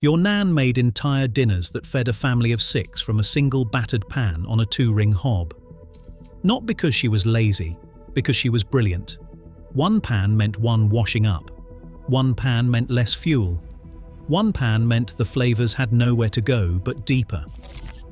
Your nan made entire dinners that fed a family of 6 from a single battered pan on a 2-ring hob. Not because she was lazy, because she was brilliant. 1 pan meant 1 washing up. 1 pan meant less fuel. 1 pan meant the flavours had nowhere to go but deeper.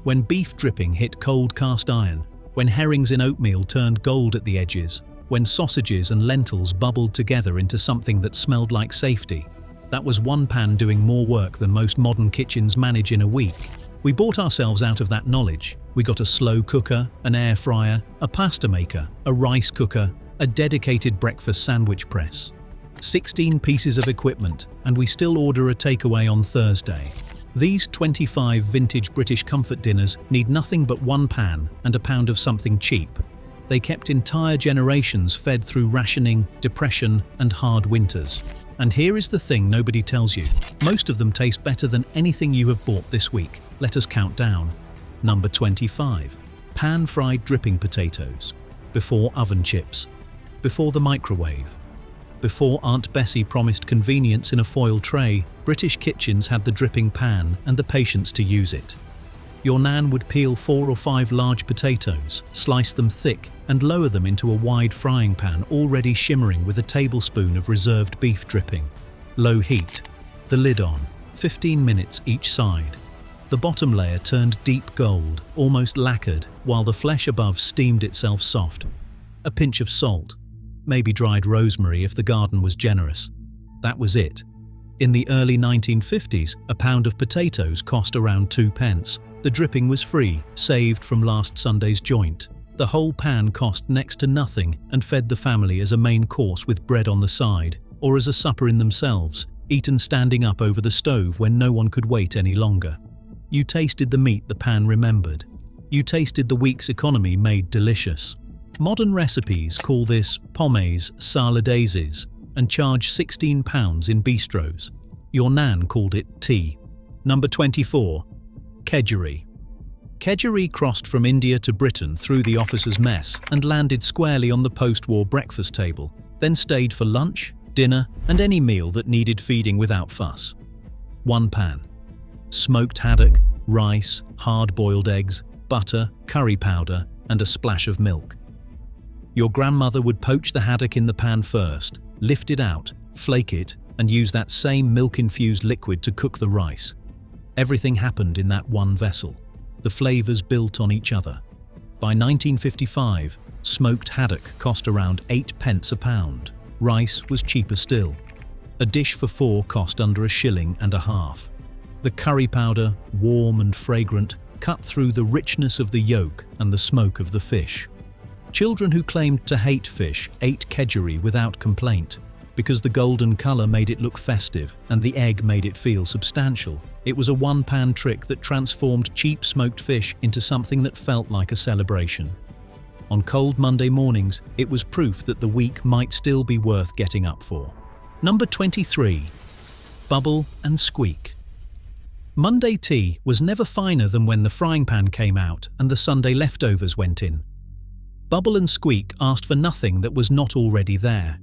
When beef dripping hit cold cast iron, when herrings in oatmeal turned gold at the edges, when sausages and lentils bubbled together into something that smelled like safety, that was 1 pan doing more work than most modern kitchens manage in a week. We bought ourselves out of that knowledge. We got a slow cooker, an air fryer, a pasta maker, a rice cooker, a dedicated breakfast sandwich press. 16 pieces of equipment, and we still order a takeaway on Thursday. These 25 vintage British comfort dinners need nothing but 1 pan and a pound of something cheap. They kept entire generations fed through rationing, depression, and hard winters. And here is the thing nobody tells you. Most of them taste better than anything you have bought this week. Let us count down. Number 25. Pan-fried dripping potatoes. Before oven chips. Before the microwave. Before Aunt Bessie promised convenience in a foil tray, British kitchens had the dripping pan and the patience to use it. Your nan would peel 4 or 5 large potatoes, slice them thick, and lower them into a wide frying pan already shimmering with a tablespoon of reserved beef dripping. Low heat. The lid on. 15 minutes each side. The bottom layer turned deep gold, almost lacquered, while the flesh above steamed itself soft. A pinch of salt. Maybe dried rosemary if the garden was generous. That was it. In the early 1950s, a pound of potatoes cost around 2 pence. The dripping was free, saved from last Sunday's joint. The whole pan cost next to nothing and fed the family as a main course with bread on the side, or as a supper in themselves, eaten standing up over the stove when no one could wait any longer. You tasted the meat the pan remembered. You tasted the week's economy made delicious. Modern recipes call this pommes sarladaises and charge £16 in bistros. Your nan called it tea. Number 24. Kedgeree. Kedgeree crossed from India to Britain through the officer's mess and landed squarely on the post-war breakfast table, then stayed for lunch, dinner, and any meal that needed feeding without fuss. 1 pan. Smoked haddock, rice, hard-boiled eggs, butter, curry powder, and a splash of milk. Your grandmother would poach the haddock in the pan first, lift it out, flake it, and use that same milk-infused liquid to cook the rice. Everything happened in that one vessel. The flavours built on each other. By 1955, smoked haddock cost around 8 pence a pound. Rice was cheaper still. A dish for 4 cost under £1.50. The curry powder, warm and fragrant, cut through the richness of the yolk and the smoke of the fish. Children who claimed to hate fish ate Kedgeree without complaint, because the golden colour made it look festive and the egg made it feel substantial. It was a 1-pan trick that transformed cheap smoked fish into something that felt like a celebration. On cold Monday mornings, it was proof that the week might still be worth getting up for. Number 23. Bubble and squeak. Monday tea was never finer than when the frying pan came out and the Sunday leftovers went in. Bubble and squeak asked for nothing that was not already there.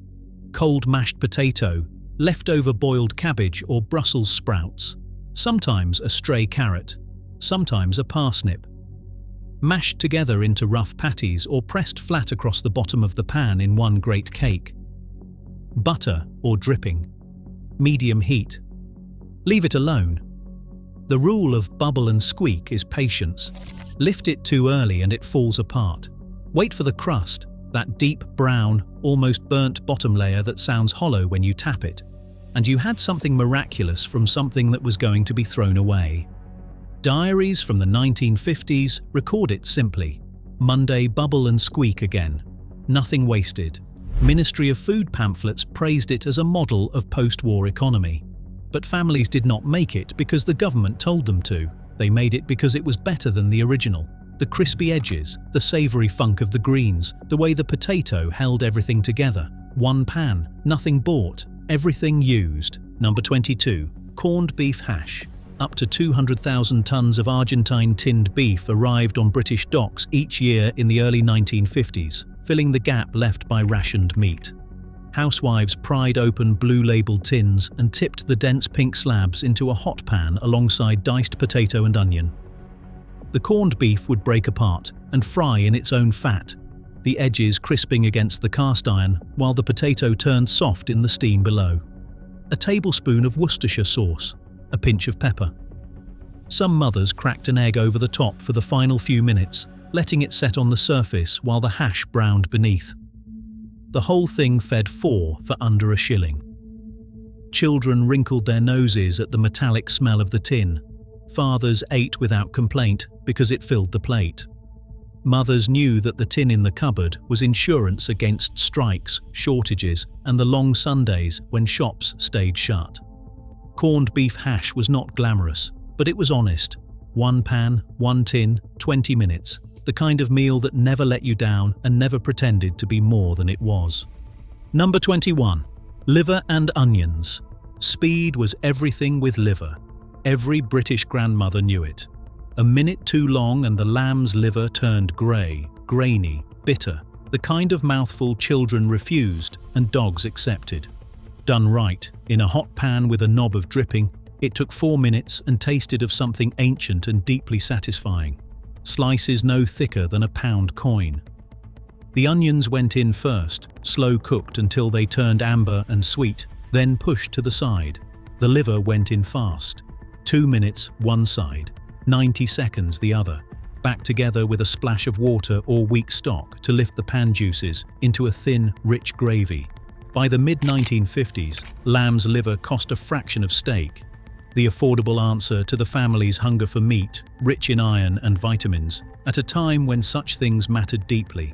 Cold mashed potato, leftover boiled cabbage or Brussels sprouts, sometimes a stray carrot, sometimes a parsnip. Mashed together into rough patties or pressed flat across the bottom of the pan in one great cake. Butter or dripping. Medium heat. Leave it alone. The rule of bubble and squeak is patience. Lift it too early and it falls apart. Wait for the crust, that deep brown, almost burnt bottom layer that sounds hollow when you tap it, and you had something miraculous from something that was going to be thrown away. Diaries from the 1950s record it simply. Monday bubble and squeak again. Nothing wasted. Ministry of Food pamphlets praised it as a model of post-war economy. But families did not make it because the government told them to. They made it because it was better than the original. The crispy edges, the savoury funk of the greens, the way the potato held everything together. 1 pan, nothing bought, everything used. Number 22. Corned beef hash. Up to 200,000 tonnes of Argentine tinned beef arrived on British docks each year in the early 1950s, filling the gap left by rationed meat. Housewives pried open blue-labeled tins and tipped the dense pink slabs into a hot pan alongside diced potato and onion. The corned beef would break apart and fry in its own fat, the edges crisping against the cast iron while the potato turned soft in the steam below. A tablespoon of Worcestershire sauce, a pinch of pepper. Some mothers cracked an egg over the top for the final few minutes, letting it set on the surface while the hash browned beneath. The whole thing fed 4 for under a shilling. Children wrinkled their noses at the metallic smell of the tin. Fathers ate without complaint because it filled the plate. Mothers knew that the tin in the cupboard was insurance against strikes, shortages, and the long Sundays when shops stayed shut. Corned beef hash was not glamorous, but it was honest. 1 pan, 1 tin, 20 minutes. The kind of meal that never let you down and never pretended to be more than it was. Number 21. Liver and onions. Speed was everything with liver. Every British grandmother knew it. A minute too long and the lamb's liver turned grey, grainy, bitter, the kind of mouthful children refused and dogs accepted. Done right, in a hot pan with a knob of dripping, it took 4 minutes and tasted of something ancient and deeply satisfying. Slices no thicker than a pound coin. The onions went in first, slow cooked until they turned amber and sweet, then pushed to the side. The liver went in fast. 2 minutes one side, 90 seconds the other, back together with a splash of water or weak stock to lift the pan juices into a thin, rich gravy. By the mid-1950s, lamb's liver cost a fraction of steak. The affordable answer to the family's hunger for meat, rich in iron and vitamins, at a time when such things mattered deeply.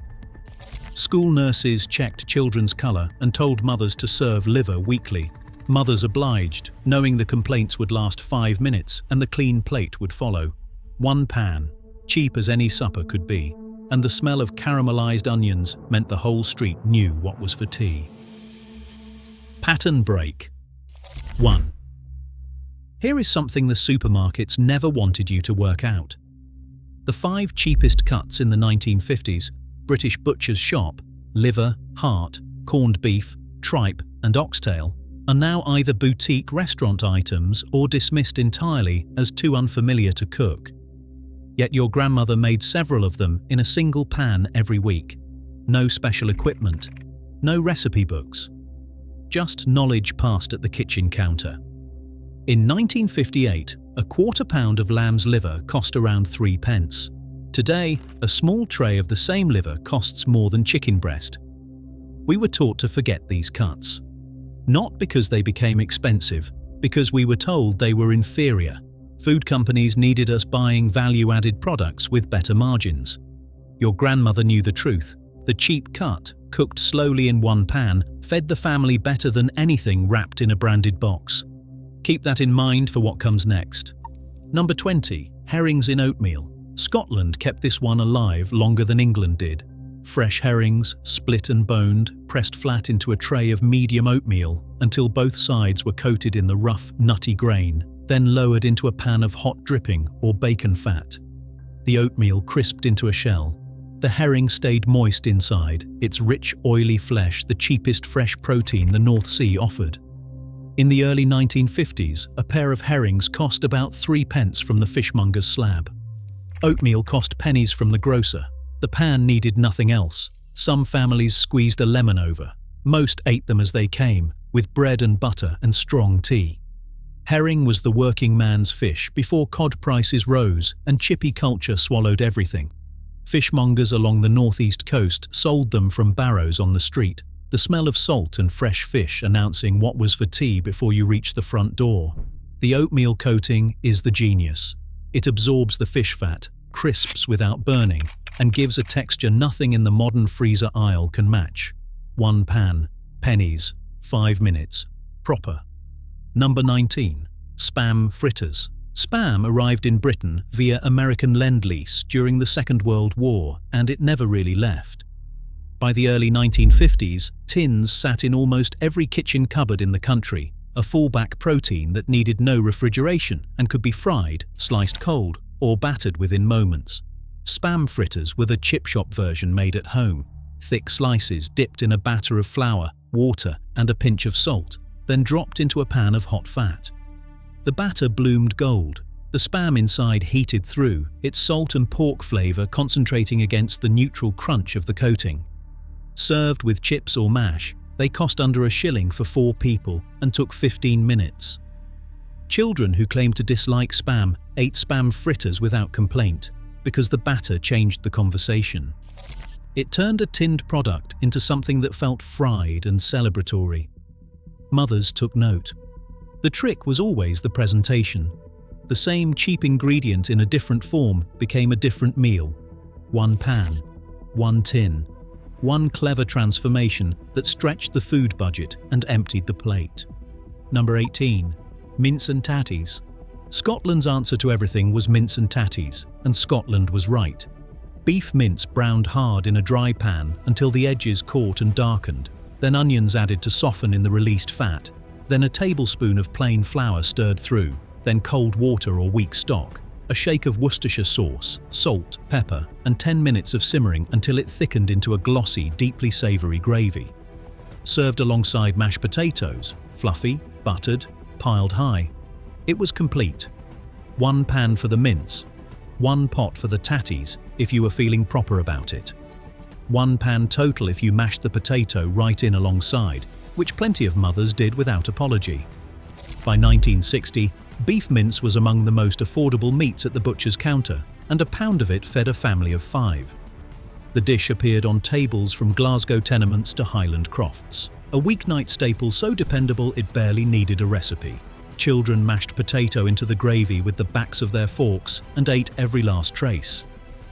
School nurses checked children's colour and told mothers to serve liver weekly. Mothers obliged, knowing the complaints would last 5 minutes and the clean plate would follow. 1 pan, cheap as any supper could be, and the smell of caramelised onions meant the whole street knew what was for tea. Pattern break. 1. Here is something the supermarkets never wanted you to work out. The 5 cheapest cuts in the 1950s, British butcher's shop, liver, heart, corned beef, tripe and oxtail, are now either boutique restaurant items or dismissed entirely as too unfamiliar to cook. Yet your grandmother made several of them in a single pan every week. No special equipment, no recipe books. Just knowledge passed at the kitchen counter. In 1958, a quarter pound of lamb's liver cost around 3 pence. Today, a small tray of the same liver costs more than chicken breast. We were taught to forget these cuts. Not because they became expensive, because we were told they were inferior. Food companies needed us buying value-added products with better margins. Your grandmother knew the truth. The cheap cut, cooked slowly in 1 pan, fed the family better than anything wrapped in a branded box. Keep that in mind for what comes next. Number 20. Herrings in oatmeal. Scotland kept this one alive longer than England did. Fresh herrings, split and boned, pressed flat into a tray of medium oatmeal until both sides were coated in the rough, nutty grain, then lowered into a pan of hot dripping or bacon fat. The oatmeal crisped into a shell. The herring stayed moist inside, its rich, oily flesh the cheapest fresh protein the North Sea offered. In the early 1950s, a pair of herrings cost about 3 pence from the fishmonger's slab. Oatmeal cost pennies from the grocer. The pan needed nothing else. Some families squeezed a lemon over. Most ate them as they came, with bread and butter and strong tea. Herring was the working man's fish before cod prices rose and chippy culture swallowed everything. Fishmongers along the northeast coast sold them from barrows on the street, the smell of salt and fresh fish announcing what was for tea before you reached the front door. The oatmeal coating is the genius. It absorbs the fish fat, crisps without burning, and gives a texture nothing in the modern freezer aisle can match. 1 pan, pennies, 5 minutes, proper. Number 19. Spam fritters. Spam arrived in Britain via American Lend-Lease during the Second World War, and it never really left. By the early 1950s, tins sat in almost every kitchen cupboard in the country, a fallback protein that needed no refrigeration and could be fried, sliced cold, or battered within moments. Spam fritters were the chip shop version made at home. thick slices dipped in a batter of flour, water, and a pinch of salt, then dropped into a pan of hot fat. The batter bloomed gold, the spam inside heated through, its salt and pork flavour concentrating against the neutral crunch of the coating. Served with chips or mash, they cost under £1 for 4 people and took 15 minutes. Children who claimed to dislike spam ate spam fritters without complaint, because the batter changed the conversation. It turned a tinned product into something that felt fried and celebratory. Mothers took note. The trick was always the presentation. The same cheap ingredient in a different form became a different meal. One pan, one tin, one clever transformation that stretched the food budget and emptied the plate. Number 18. Mince and tatties. Scotland's answer to everything was mince and tatties, and Scotland was right. Beef mince browned hard in a dry pan until the edges caught and darkened, then onions added to soften in the released fat, then a tablespoon of plain flour stirred through, then cold water or weak stock, a shake of Worcestershire sauce, salt, pepper, and 10 minutes of simmering until it thickened into a glossy, deeply savoury gravy. Served alongside mashed potatoes, fluffy, buttered, piled high. It was complete. One pan for the mince, one pot for the tatties if you were feeling proper about it. One pan total if you mashed the potato right in alongside, which plenty of mothers did without apology. By 1960, beef mince was among the most affordable meats at the butcher's counter, and a pound of it fed a family of 5. The dish appeared on tables from Glasgow tenements to Highland crofts, a weeknight staple so dependable it barely needed a recipe. Children mashed potato into the gravy with the backs of their forks and ate every last trace.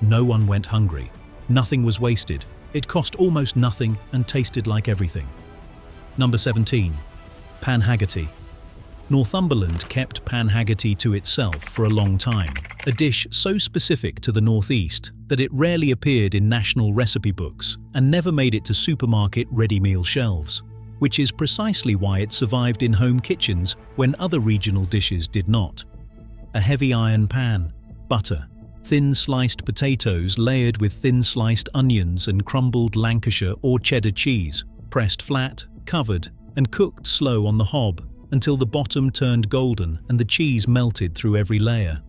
No one went hungry. Nothing was wasted. It cost almost nothing and tasted like everything. Number 17. Panhagerty. Northumberland kept Panhagerty to itself for a long time, a dish so specific to the northeast that it rarely appeared in national recipe books and never made it to supermarket ready-meal shelves, which is precisely why it survived in home kitchens when other regional dishes did not. A heavy iron pan, butter, thin sliced potatoes layered with thin sliced onions and crumbled Lancashire or cheddar cheese, pressed flat, covered, and cooked slow on the hob until the bottom turned golden and the cheese melted through every layer.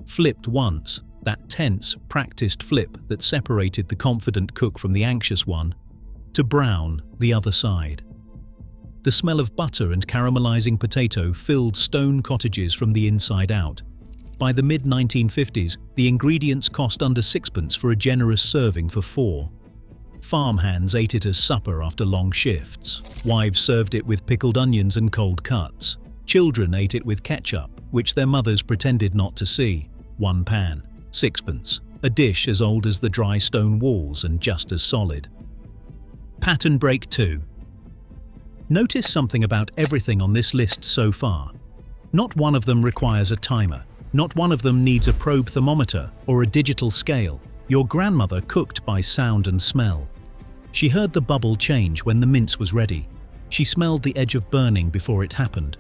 Flipped once, that tense, practiced flip that separated the confident cook from the anxious one, to brown the other side. The smell of butter and caramelizing potato filled stone cottages from the inside out. By the mid-1950s, the ingredients cost under 6pence for a generous serving for 4. Farmhands ate it as supper after long shifts. Wives served it with pickled onions and cold cuts. Children ate it with ketchup, which their mothers pretended not to see. One pan, 6pence. A dish as old as the dry stone walls and just as solid. Pattern break 2. Notice something about everything on this list so far. Not one of them requires a timer. Not one of them needs a probe thermometer or a digital scale. Your grandmother cooked by sound and smell. She heard the bubble change when the mince was ready. She smelled the edge of burning before it happened.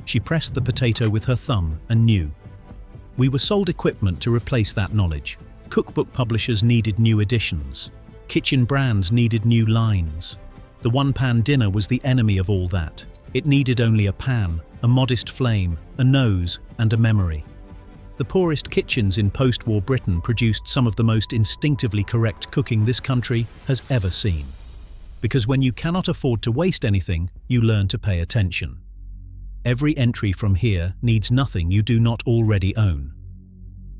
She pressed the potato with her thumb and knew. We were sold equipment to replace that knowledge. Cookbook publishers needed new editions. Kitchen brands needed new lines. The one-pan dinner was the enemy of all that. It needed only a pan, a modest flame, a nose, and a memory. The poorest kitchens in post-war Britain produced some of the most instinctively correct cooking this country has ever seen. Because when you cannot afford to waste anything, you learn to pay attention. Every entry from here needs nothing you do not already own.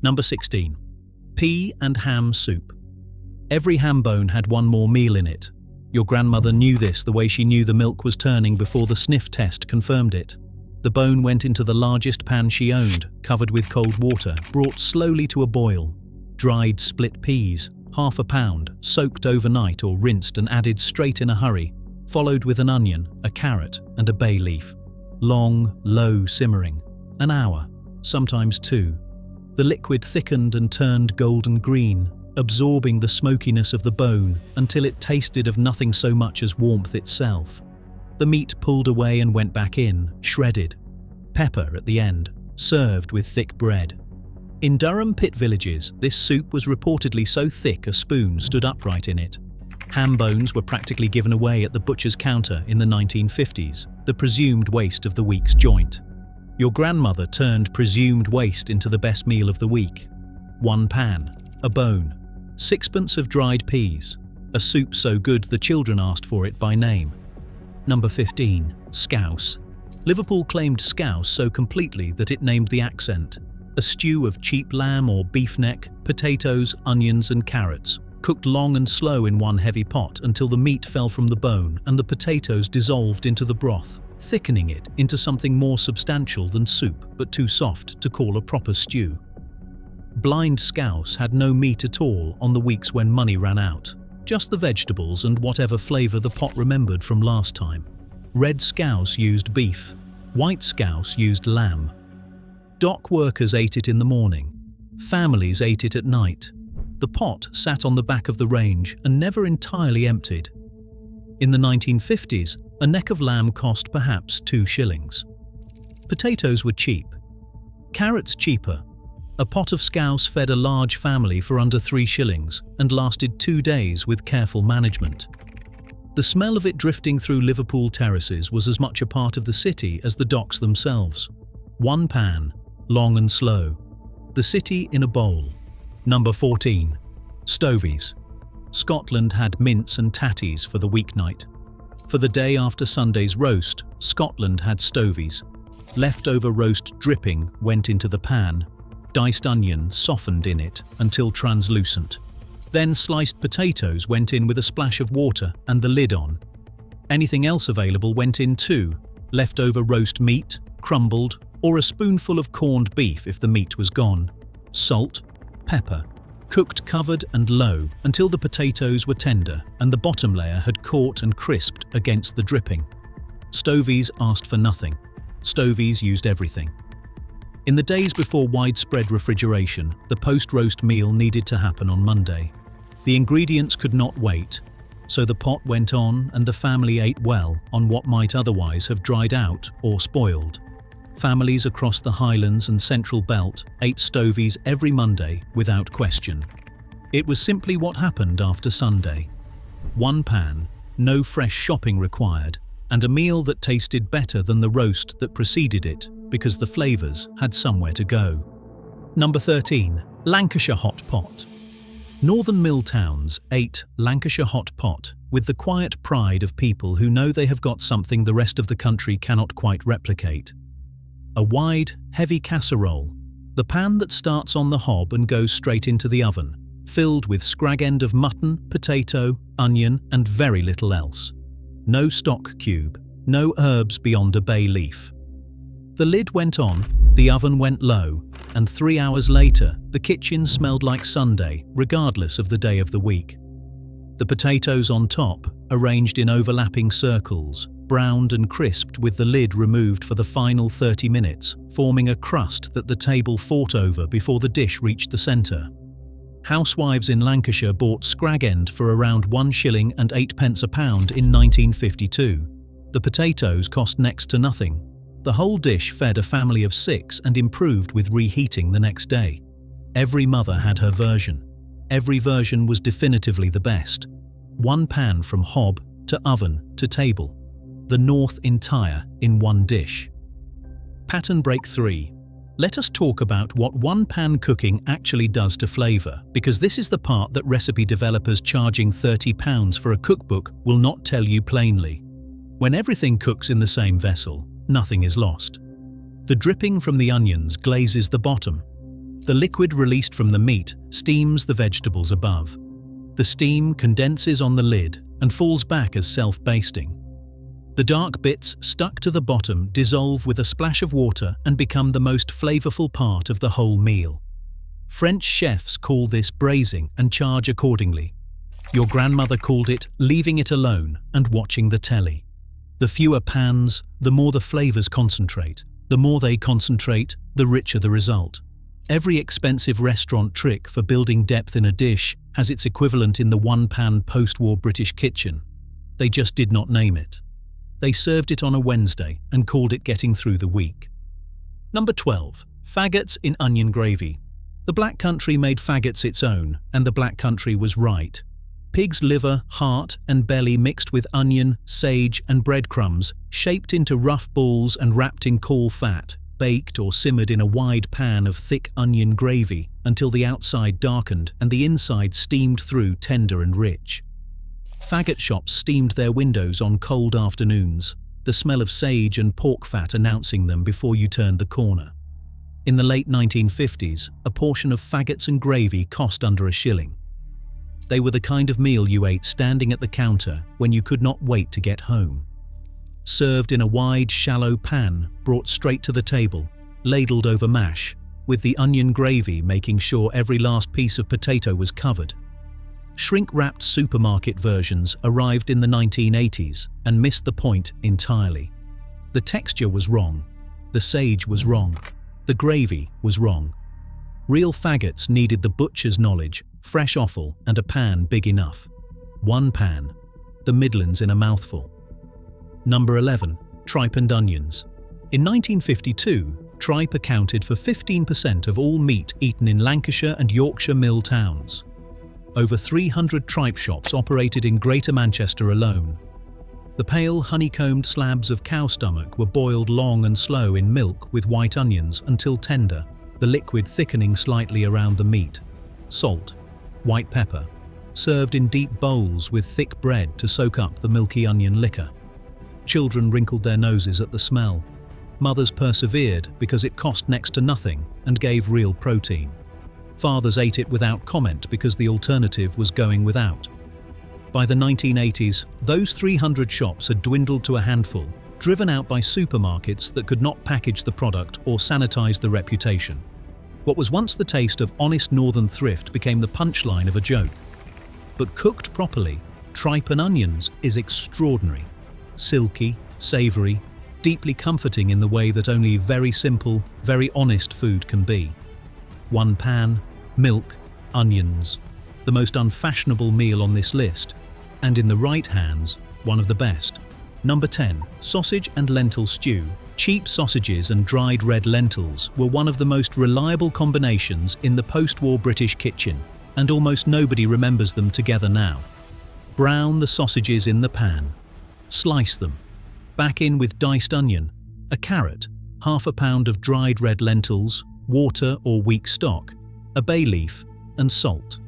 Number 16. Pea and ham soup. Every ham bone had one more meal in it. Your grandmother knew this the way she knew the milk was turning before the sniff test confirmed it. The bone went into the largest pan she owned, covered with cold water, brought slowly to a boil. Dried split peas, half a pound, soaked overnight or rinsed and added straight in a hurry, followed with an onion, a carrot, and a bay leaf. Long, low simmering. An hour, sometimes 2. The liquid thickened and turned golden green, absorbing the smokiness of the bone until it tasted of nothing so much as warmth itself. The meat pulled away and went back in, shredded. Pepper at the end, served with thick bread. In Durham pit villages, this soup was reportedly so thick a spoon stood upright in it. Ham bones were practically given away at the butcher's counter in the 1950s, the presumed waste of the week's joint. Your grandmother turned presumed waste into the best meal of the week. 1 pan, a bone, 6pence of dried peas, a soup so good the children asked for it by name. Number 15. Scouse. Liverpool claimed Scouse so completely that it named the accent. A stew of cheap lamb or beef neck, potatoes, onions and carrots, cooked long and slow in one heavy pot until the meat fell from the bone and the potatoes dissolved into the broth, thickening it into something more substantial than soup but too soft to call a proper stew. Blind Scouse had no meat at all on the weeks when money ran out, just the vegetables and whatever flavour the pot remembered from last time. Red Scouse used beef, white Scouse used lamb. Dock workers ate it in the morning, families ate it at night. The pot sat on the back of the range and never entirely emptied. In the 1950s, a neck of lamb cost perhaps 2 shillings. Potatoes were cheap. Carrots cheaper. A pot of Scouse fed a large family for under 3 shillings and lasted 2 days with careful management. The smell of it drifting through Liverpool terraces was as much a part of the city as the docks themselves. 1 pan, long and slow. The city in a bowl. Number 14. Stoveies. Scotland had mince and tatties for the weeknight. For the day after Sunday's roast, Scotland had Stoveies. Leftover roast dripping went into the pan. Diced onion softened in it until translucent. Then sliced potatoes went in with a splash of water and the lid on. Anything else available went in too. Leftover roast meat, crumbled, or a spoonful of corned beef if the meat was gone. Salt, pepper, cooked covered and low until the potatoes were tender and the bottom layer had caught and crisped against the dripping. Stoveies asked for nothing. Stoveies used everything. In the days before widespread refrigeration, the post-roast meal needed to happen on Monday. The ingredients could not wait, so the pot went on and the family ate well on what might otherwise have dried out or spoiled. Families across the Highlands and Central Belt ate Stoveies every Monday without question. It was simply what happened after Sunday. 1 pan, no fresh shopping required, and a meal that tasted better than the roast that preceded it because the flavours had somewhere to go. Number 13. Lancashire hot pot. Northern mill towns ate Lancashire hot pot with the quiet pride of people who know they have got something the rest of the country cannot quite replicate. A wide, heavy casserole, the pan that starts on the hob and goes straight into the oven, filled with scrag end of mutton, potato, onion and very little else. No stock cube, no herbs beyond a bay leaf. The lid went on, the oven went low, and 3 hours later the kitchen smelled like Sunday, regardless of the day of the week. The potatoes on top, arranged in overlapping circles, browned and crisped with the lid removed for the final 30 minutes, forming a crust that the table fought over before the dish reached the centre. Housewives in Lancashire bought scrag end for around 1 shilling and 8pence a pound in 1952. The potatoes cost next to nothing. The whole dish fed a family of 6 and improved with reheating the next day. Every mother had her version. Every version was definitively the best. 1 pan from hob to oven to table. The North entire in one dish. Pattern break 3. Let us talk about what 1 pan cooking actually does to flavour, because this is the part that recipe developers charging £30 for a cookbook will not tell you plainly. When everything cooks in the same vessel, nothing is lost. The dripping from the onions glazes the bottom. The liquid released from the meat steams the vegetables above. The steam condenses on the lid and falls back as self-basting. The dark bits stuck to the bottom dissolve with a splash of water and become the most flavourful part of the whole meal. French chefs call this braising and charge accordingly. Your grandmother called it leaving it alone and watching the telly. The fewer pans, the more the flavours concentrate. The more they concentrate, the richer the result. Every expensive restaurant trick for building depth in a dish has its equivalent in the 1 pan post-war British kitchen. They just did not name it. They served it on a Wednesday and called it getting through the week. Number 12. Faggots in onion gravy. The Black Country made faggots its own, and the Black Country was right. Pig's liver, heart, and belly mixed with onion, sage, and breadcrumbs, shaped into rough balls and wrapped in cawl fat, baked or simmered in a wide pan of thick onion gravy until the outside darkened and the inside steamed through tender and rich. Faggot shops steamed their windows on cold afternoons, the smell of sage and pork fat announcing them before you turned the corner. In the late 1950s, a portion of faggots and gravy cost under a shilling. They were the kind of meal you ate standing at the counter when you could not wait to get home. Served in a wide, shallow pan, brought straight to the table, ladled over mash, with the onion gravy making sure every last piece of potato was covered. Shrink-wrapped supermarket versions arrived in the 1980s and missed the point entirely. The texture was wrong. The sage was wrong. The gravy was wrong. Real faggots needed the butcher's knowledge, fresh offal, and a pan big enough. One pan. The Midlands in a mouthful. Number 11. Tripe and onions. In 1952, tripe accounted for 15% of all meat eaten in Lancashire and Yorkshire mill towns. Over 300 tripe shops operated in Greater Manchester alone. The pale, honeycombed slabs of cow stomach were boiled long and slow in milk with white onions until tender, the liquid thickening slightly around the meat. Salt, white pepper, served in deep bowls with thick bread to soak up the milky onion liquor. Children wrinkled their noses at the smell. Mothers persevered because it cost next to nothing and gave real protein. Fathers ate it without comment because the alternative was going without. By the 1980s, those 300 shops had dwindled to a handful, driven out by supermarkets that could not package the product or sanitize the reputation. What was once the taste of honest northern thrift became the punchline of a joke. But cooked properly, tripe and onions is extraordinary. Silky, savory, deeply comforting in the way that only very simple, very honest food can be. One pan, milk, onions. The most unfashionable meal on this list, and in the right hands, one of the best. Number 10. Sausage and lentil stew. Cheap sausages and dried red lentils were one of the most reliable combinations in the post-war British kitchen, and almost nobody remembers them together now. Brown the sausages in the pan. Slice them. Back in with diced onion, a carrot, half a pound of dried red lentils, water or weak stock, a bay leaf, and salt.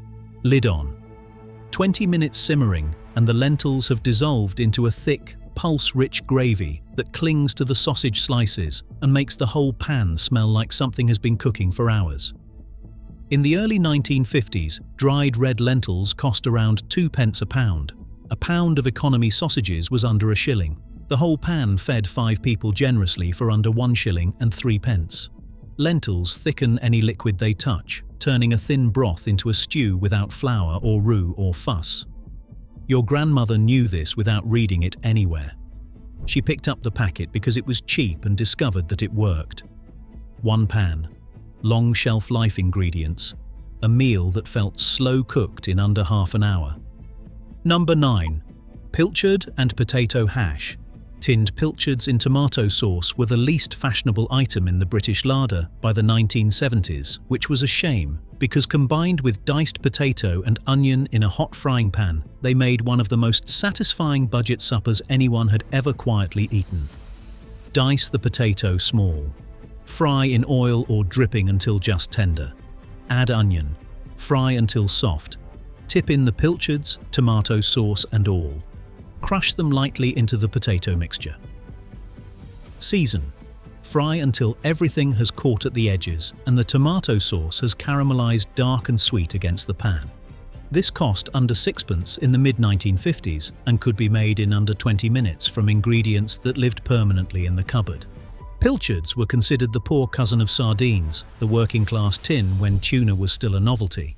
Lid on. 20 minutes simmering and the lentils have dissolved into a thick, pulse-rich gravy that clings to the sausage slices and makes the whole pan smell like something has been cooking for hours. In the early 1950s, dried red lentils cost around 2p a pound. A pound of economy sausages was under a shilling. The whole pan fed 5 people generously for under 1 shilling and 3p. Lentils thicken any liquid they touch, turning a thin broth into a stew without flour or roux or fuss. Your grandmother knew this without reading it anywhere. She picked up the packet because it was cheap and discovered that it worked. One pan, long shelf life ingredients, a meal that felt slow cooked in under half an hour. Number 9. Pilchard and potato hash. Tinned pilchards in tomato sauce were the least fashionable item in the British larder by the 1970s, which was a shame because combined with diced potato and onion in a hot frying pan, they made one of the most satisfying budget suppers anyone had ever quietly eaten. Dice the potato small. Fry in oil or dripping until just tender. Add onion. Fry until soft. Tip in the pilchards, tomato sauce and all. Crush them lightly into the potato mixture. Season. Fry until everything has caught at the edges and the tomato sauce has caramelized dark and sweet against the pan. This cost under 6p in the mid-1950s and could be made in under 20 minutes from ingredients that lived permanently in the cupboard. Pilchards were considered the poor cousin of sardines, the working-class tin when tuna was still a novelty.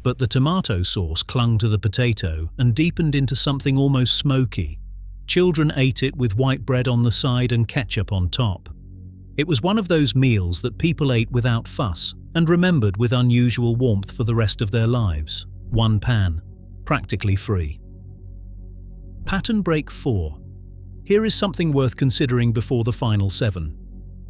But the tomato sauce clung to the potato and deepened into something almost smoky. Children ate it with white bread on the side and ketchup on top. It was one of those meals that people ate without fuss and remembered with unusual warmth for the rest of their lives. One pan, practically free. Pattern break 4. Here is something worth considering before the final 7.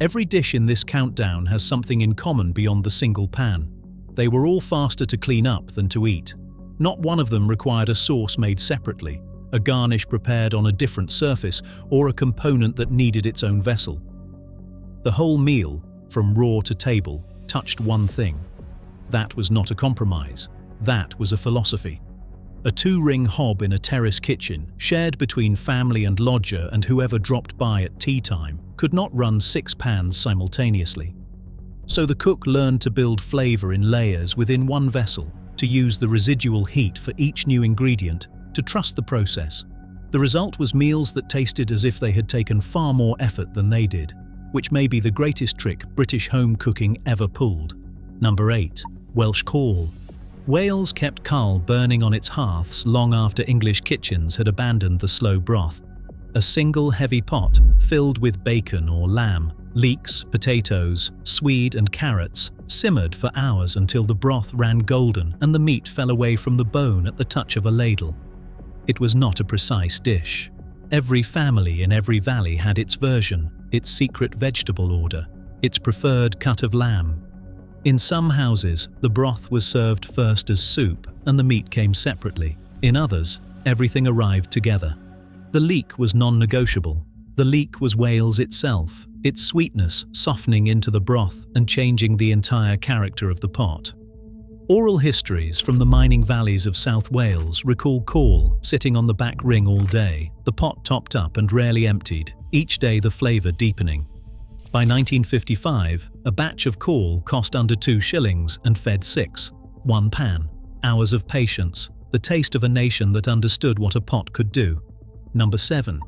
Every dish in this countdown has something in common beyond the single pan. They were all faster to clean up than to eat. Not one of them required a sauce made separately, a garnish prepared on a different surface, or a component that needed its own vessel. The whole meal, from raw to table, touched one thing. That was not a compromise. That was a philosophy. A two-ring hob in a terrace kitchen, shared between family and lodger and whoever dropped by at tea time, could not run 6 pans simultaneously. So the cook learned to build flavor in layers within one vessel, to use the residual heat for each new ingredient, to trust the process. The result was meals that tasted as if they had taken far more effort than they did, which may be the greatest trick British home cooking ever pulled. Number 8. Welsh cawl. Wales kept cawl burning on its hearths long after English kitchens had abandoned the slow broth. A single heavy pot, filled with bacon or lamb, leeks, potatoes, swede and carrots, simmered for hours until the broth ran golden and the meat fell away from the bone at the touch of a ladle. It was not a precise dish. Every family in every valley had its version, its secret vegetable order, its preferred cut of lamb. In some houses, the broth was served first as soup and the meat came separately. In others, everything arrived together. The leek was non-negotiable. The leek was Wales itself, its sweetness softening into the broth and changing the entire character of the pot. Oral histories from the mining valleys of South Wales recall cawl sitting on the back ring all day, the pot topped up and rarely emptied, each day the flavour deepening. By 1955, a batch of cawl cost under 2 shillings and fed 6. 1 pan. Hours of patience, the taste of a nation that understood what a pot could do. Number 7.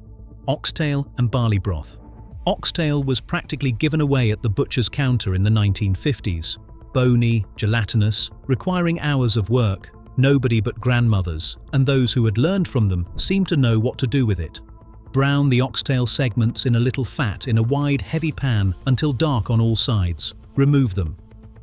Oxtail and barley broth. Oxtail was practically given away at the butcher's counter in the 1950s. Bony, gelatinous, requiring hours of work, nobody but grandmothers, and those who had learned from them seemed to know what to do with it. Brown the oxtail segments in a little fat in a wide, heavy pan until dark on all sides. Remove them.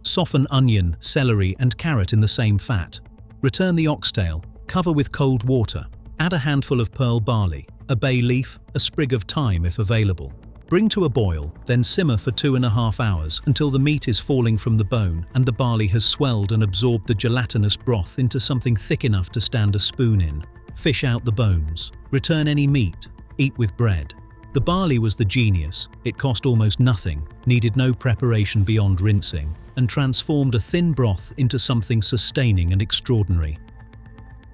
Soften onion, celery and carrot in the same fat. Return the oxtail, cover with cold water. Add a handful of pearl barley, a bay leaf, a sprig of thyme if available. Bring to a boil, then simmer for 2.5 hours until the meat is falling from the bone and the barley has swelled and absorbed the gelatinous broth into something thick enough to stand a spoon in. Fish out the bones. Return any meat. Eat with bread. The barley was the genius. It cost almost nothing, needed no preparation beyond rinsing, and transformed a thin broth into something sustaining and extraordinary.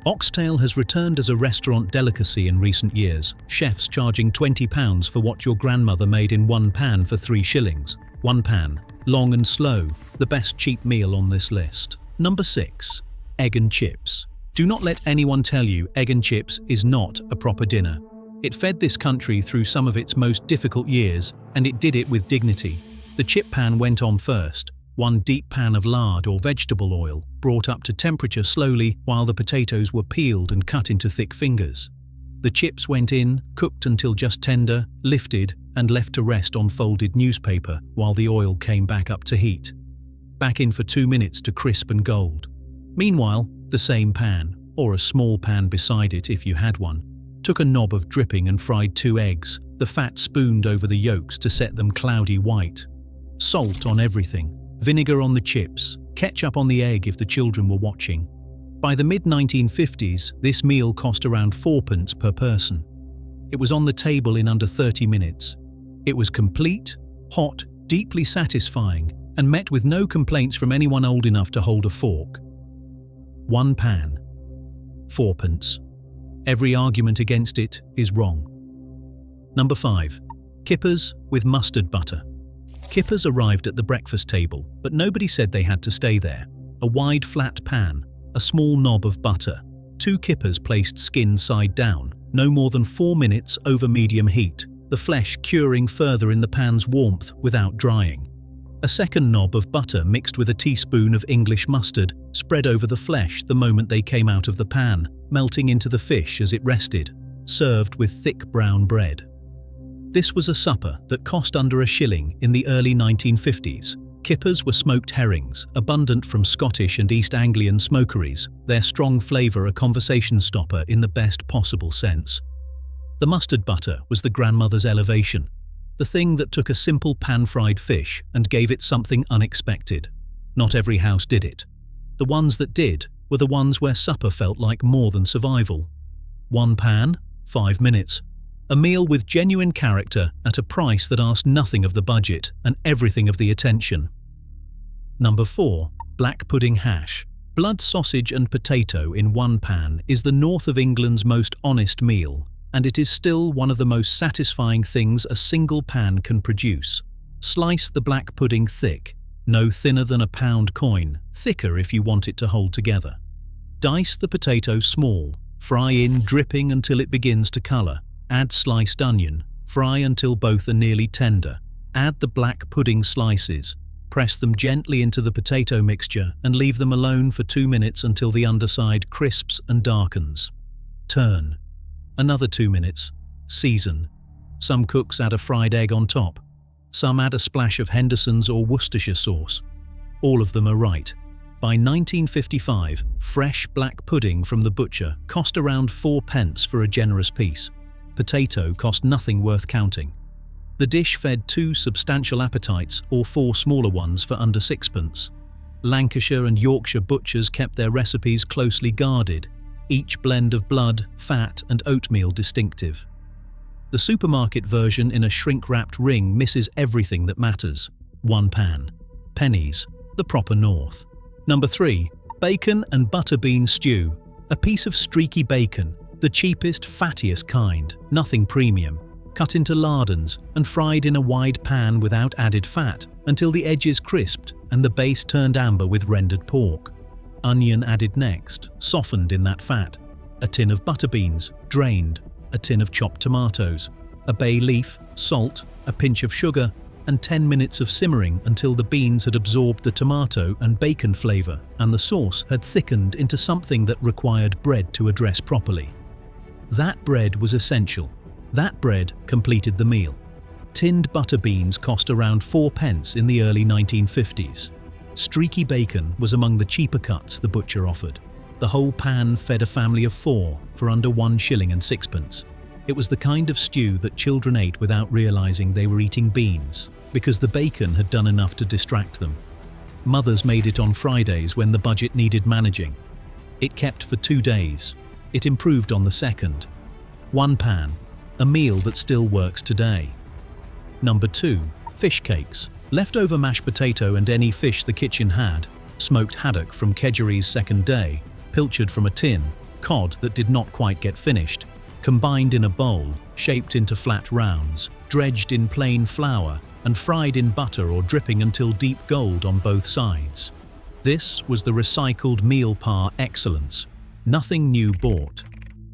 Oxtail has returned as a restaurant delicacy in recent years, chefs charging £20 for what your grandmother made in 1 pan for 3 shillings. 1 pan, long and slow, the best cheap meal on this list. Number 6. Egg and chips. Do not let anyone tell you egg and chips is not a proper dinner. It fed this country through some of its most difficult years, and it did it with dignity. The chip pan went on first, one deep pan of lard or vegetable oil, brought up to temperature slowly while the potatoes were peeled and cut into thick fingers. The chips went in, cooked until just tender, lifted, and left to rest on folded newspaper while the oil came back up to heat. Back in for 2 minutes to crisp and gold. Meanwhile, the same pan, or a small pan beside it if you had one, took a knob of dripping and fried 2 eggs, the fat spooned over the yolks to set them cloudy white. Salt on everything, vinegar on the chips, ketchup on the egg if the children were watching. By the mid-1950s, this meal cost around 4p per person. It was on the table in under 30 minutes. It was complete, hot, deeply satisfying, and met with no complaints from anyone old enough to hold a fork. 1 pan. 4p. Every argument against it is wrong. Number 5. Kippers with mustard butter. Kippers arrived at the breakfast table, but nobody said they had to stay there. A wide flat pan, a small knob of butter, 2 kippers placed skin side down, no more than 4 minutes over medium heat, the flesh curing further in the pan's warmth without drying. A second knob of butter mixed with a teaspoon of English mustard spread over the flesh the moment they came out of the pan, melting into the fish as it rested, served with thick brown bread. This was a supper that cost under a shilling in the early 1950s. Kippers were smoked herrings, abundant from Scottish and East Anglian smokeries, their strong flavour a conversation stopper in the best possible sense. The mustard butter was the grandmother's elevation, the thing that took a simple pan-fried fish and gave it something unexpected. Not every house did it. The ones that did were the ones where supper felt like more than survival. One pan, 5 minutes. A meal with genuine character at a price that asked nothing of the budget and everything of the attention. Number 4. Black pudding hash. Blood sausage and potato in one pan is the north of England's most honest meal, and it is still one of the most satisfying things a single pan can produce. Slice the black pudding thick, no thinner than a pound coin, thicker if you want it to hold together. Dice the potato small, fry in dripping until it begins to colour. Add sliced onion, fry until both are nearly tender. Add the black pudding slices. Press them gently into the potato mixture and leave them alone for 2 minutes until the underside crisps and darkens. Turn. Another 2 minutes. Season. Some cooks add a fried egg on top. Some add a splash of Henderson's or Worcestershire sauce. All of them are right. By 1955, fresh black pudding from the butcher cost around 4p for a generous piece. Potato cost nothing worth counting. The dish fed 2 substantial appetites or 4 smaller ones for under 6p. Lancashire and Yorkshire butchers kept their recipes closely guarded, each blend of blood, fat and oatmeal distinctive. The supermarket version in a shrink-wrapped ring misses everything that matters. One pan. Pennies. The proper north. Number 3. Bacon and butter bean stew. A piece of streaky bacon, the cheapest, fattiest kind, nothing premium, cut into lardons and fried in a wide pan without added fat until the edges crisped and the base turned amber with rendered pork. Onion added next, softened in that fat. A tin of butter beans, drained. A tin of chopped tomatoes. A bay leaf, salt, a pinch of sugar, and 10 minutes of simmering until the beans had absorbed the tomato and bacon flavour and the sauce had thickened into something that required bread to address properly. That bread was essential. That bread completed the meal. Tinned butter beans cost around 4p in the early 1950s. Streaky bacon was among the cheaper cuts the butcher offered. The whole pan fed a family of 4 for under 1 shilling and 6p. It was the kind of stew that children ate without realising they were eating beans, because the bacon had done enough to distract them. Mothers made it on Fridays when the budget needed managing. It kept for 2 days. It improved on the second. One pan. A meal that still works today. Number 2. Fish cakes. Leftover mashed potato and any fish the kitchen had. Smoked haddock from Kedgeree's second day. Pilchard from a tin. Cod that did not quite get finished. Combined in a bowl, shaped into flat rounds, dredged in plain flour, and fried in butter or dripping until deep gold on both sides. This was the recycled meal par excellence. Nothing new bought.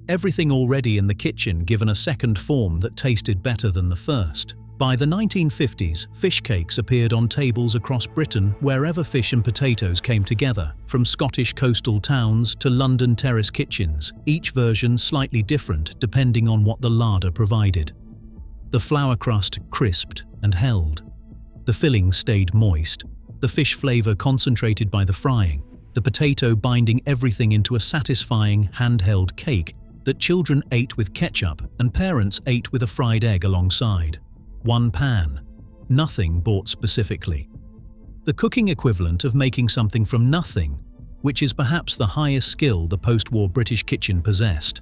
Everything already in the kitchen given a second form that tasted better than the first. By the 1950s, fish cakes appeared on tables across Britain wherever fish and potatoes came together, from Scottish coastal towns to London terrace kitchens, each version slightly different depending on what the larder provided. The flour crust crisped and held. The filling stayed moist, the fish flavour concentrated by the frying, the potato binding everything into a satisfying handheld cake that children ate with ketchup and parents ate with a fried egg alongside. One pan. Nothing bought specifically. The cooking equivalent of making something from nothing, which is perhaps the highest skill the post-war British kitchen possessed.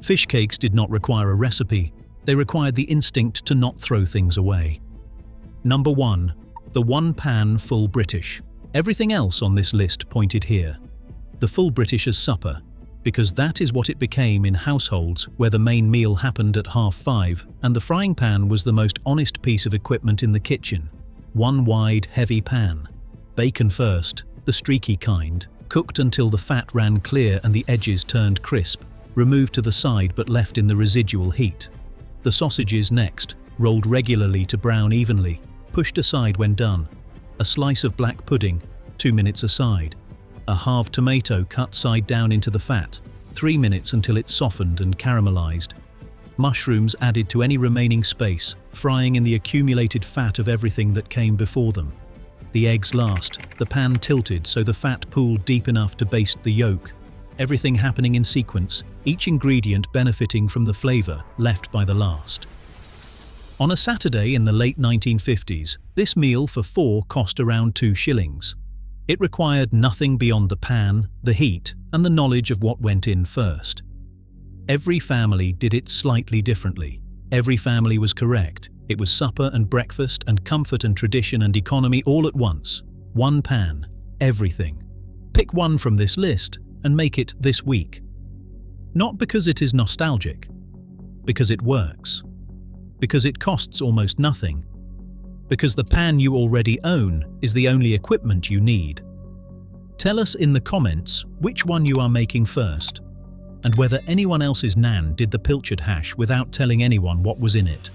Fish cakes did not require a recipe, they required the instinct to not throw things away. Number 1. The one-pan full British. Everything else on this list pointed here. The full British as supper, because that is what it became in households where the main meal happened at 5:30 and the frying pan was the most honest piece of equipment in the kitchen. One wide, heavy pan. Bacon first, the streaky kind, cooked until the fat ran clear and the edges turned crisp, removed to the side but left in the residual heat. The sausages next, rolled regularly to brown evenly, pushed aside when done. A slice of black pudding, 2 minutes aside. A halved tomato cut side down into the fat, 3 minutes until it softened and caramelized. Mushrooms added to any remaining space, frying in the accumulated fat of everything that came before them. The eggs last, the pan tilted so the fat pooled deep enough to baste the yolk. Everything happening in sequence, each ingredient benefiting from the flavor left by the last. On a Saturday in the late 1950s, this meal for 4 cost around 2 shillings. It required nothing beyond the pan, the heat, and the knowledge of what went in first. Every family did it slightly differently. Every family was correct. It was supper and breakfast and comfort and tradition and economy all at once. One pan, everything. Pick one from this list and make it this week. Not because it is nostalgic, because it works. Because it costs almost nothing. Because the pan you already own is the only equipment you need. Tell us in the comments which one you are making first, and whether anyone else's nan did the pilchard hash without telling anyone what was in it.